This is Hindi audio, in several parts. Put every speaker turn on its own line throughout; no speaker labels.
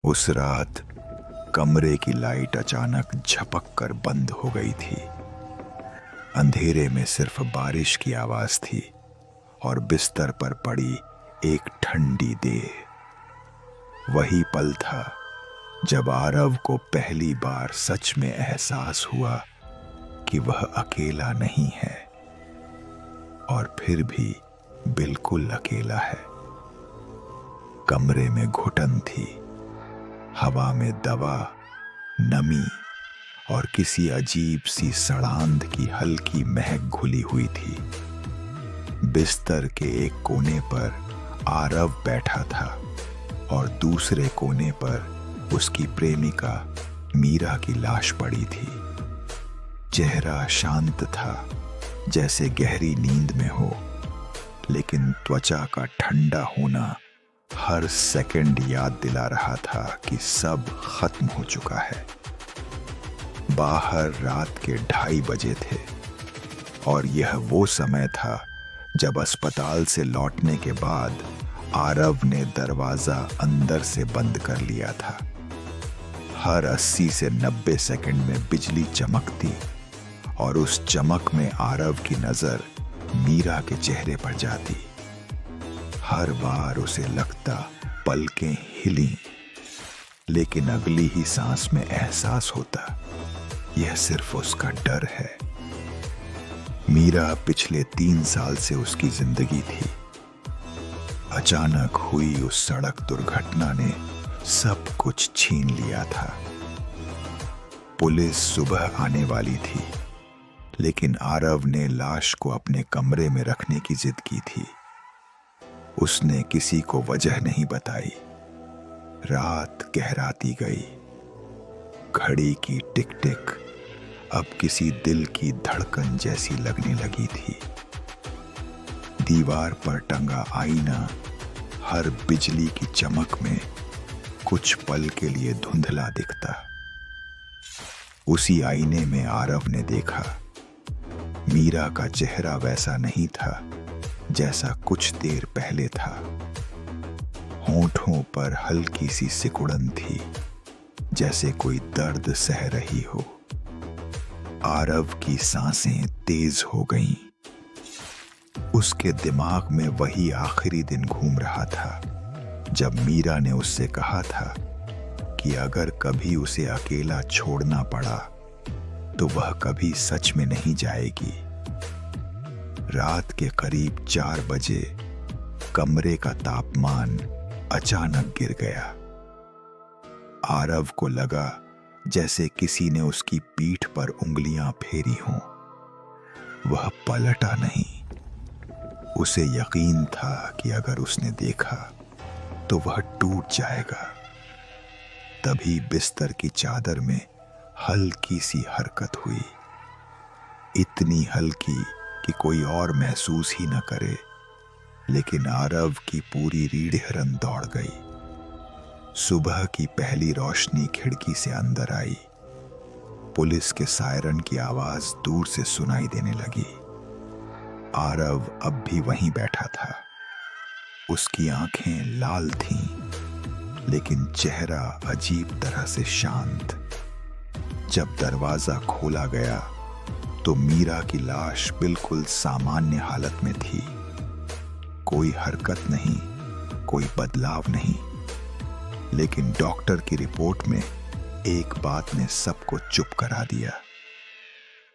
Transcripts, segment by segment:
उस रात कमरे की लाइट अचानक झपक कर बंद हो गई थी। अंधेरे में सिर्फ बारिश की आवाज थी और बिस्तर पर पड़ी एक ठंडी देह। वही पल था जब आरव को पहली बार सच में एहसास हुआ कि वह अकेला नहीं है, और फिर भी बिल्कुल अकेला है। कमरे में घुटन थी, हवा में दवा, नमी और किसी अजीब सी सड़ांध की हल्की महक घुली हुई थी। बिस्तर के एक कोने पर आरव बैठा था और दूसरे कोने पर उसकी प्रेमिका मीरा की लाश पड़ी थी। चेहरा शांत था, जैसे गहरी नींद में हो, लेकिन त्वचा का ठंडा होना हर सेकंड याद दिला रहा था कि सब खत्म हो चुका है। बाहर रात के 2:30 बजे थे और यह वो समय था जब अस्पताल से लौटने के बाद आरव ने दरवाजा अंदर से बंद कर लिया था। हर 80 से 90 सेकंड में बिजली चमकती और उस चमक में आरव की नजर मीरा के चेहरे पर जाती। हर बार उसे लगता पलकें हिली, लेकिन अगली ही सांस में एहसास होता यह सिर्फ उसका डर है। मीरा पिछले 3 साल से उसकी जिंदगी थी। अचानक हुई उस सड़क दुर्घटना ने सब कुछ छीन लिया था। पुलिस सुबह आने वाली थी, लेकिन आरव ने लाश को अपने कमरे में रखने की जिद की थी। उसने किसी को वजह नहीं बताई। रात गहराती गई। घड़ी की टिक टिक अब किसी दिल की धड़कन जैसी लगने लगी थी। दीवार पर टंगा आईना हर बिजली की चमक में कुछ पल के लिए धुंधला दिखता। उसी आईने में आरव ने देखा मीरा का चेहरा वैसा नहीं था जैसा कुछ देर पहले था। होंठों पर हल्की सी सिकुड़न थी, जैसे कोई दर्द सह रही हो। आरव की सांसें तेज हो गईं। उसके दिमाग में वही आखिरी दिन घूम रहा था जब मीरा ने उससे कहा था कि अगर कभी उसे अकेला छोड़ना पड़ा तो वह कभी सच में नहीं जाएगी। रात के करीब 4 बजे कमरे का तापमान अचानक गिर गया। आरव को लगा जैसे किसी ने उसकी पीठ पर उंगलियां फेरी हों। वह पलटा नहीं। उसे यकीन था कि अगर उसने देखा तो वह टूट जाएगा। तभी बिस्तर की चादर में हल्की सी हरकत हुई, इतनी हल्की कि कोई और महसूस ही न करे, लेकिन आरव की पूरी रीढ़ हिरन दौड़ गई। सुबह की पहली रोशनी खिड़की से अंदर आई। पुलिस के सायरन की आवाज दूर से सुनाई देने लगी। आरव अब भी वहीं बैठा था। उसकी आंखें लाल थीं, लेकिन चेहरा अजीब तरह से शांत। जब दरवाजा खोला गया तो मीरा की लाश बिल्कुल सामान्य हालत में थी। कोई हरकत नहीं, कोई बदलाव नहीं, लेकिन डॉक्टर की रिपोर्ट में एक बात ने सबको चुप करा दिया।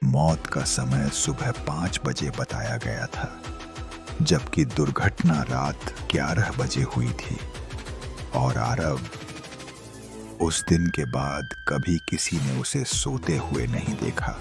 मौत का समय सुबह 5 बजे बताया गया था, जबकि दुर्घटना रात 11 बजे हुई थी। और आरव उस दिन के बाद कभी किसी ने उसे सोते हुए नहीं देखा।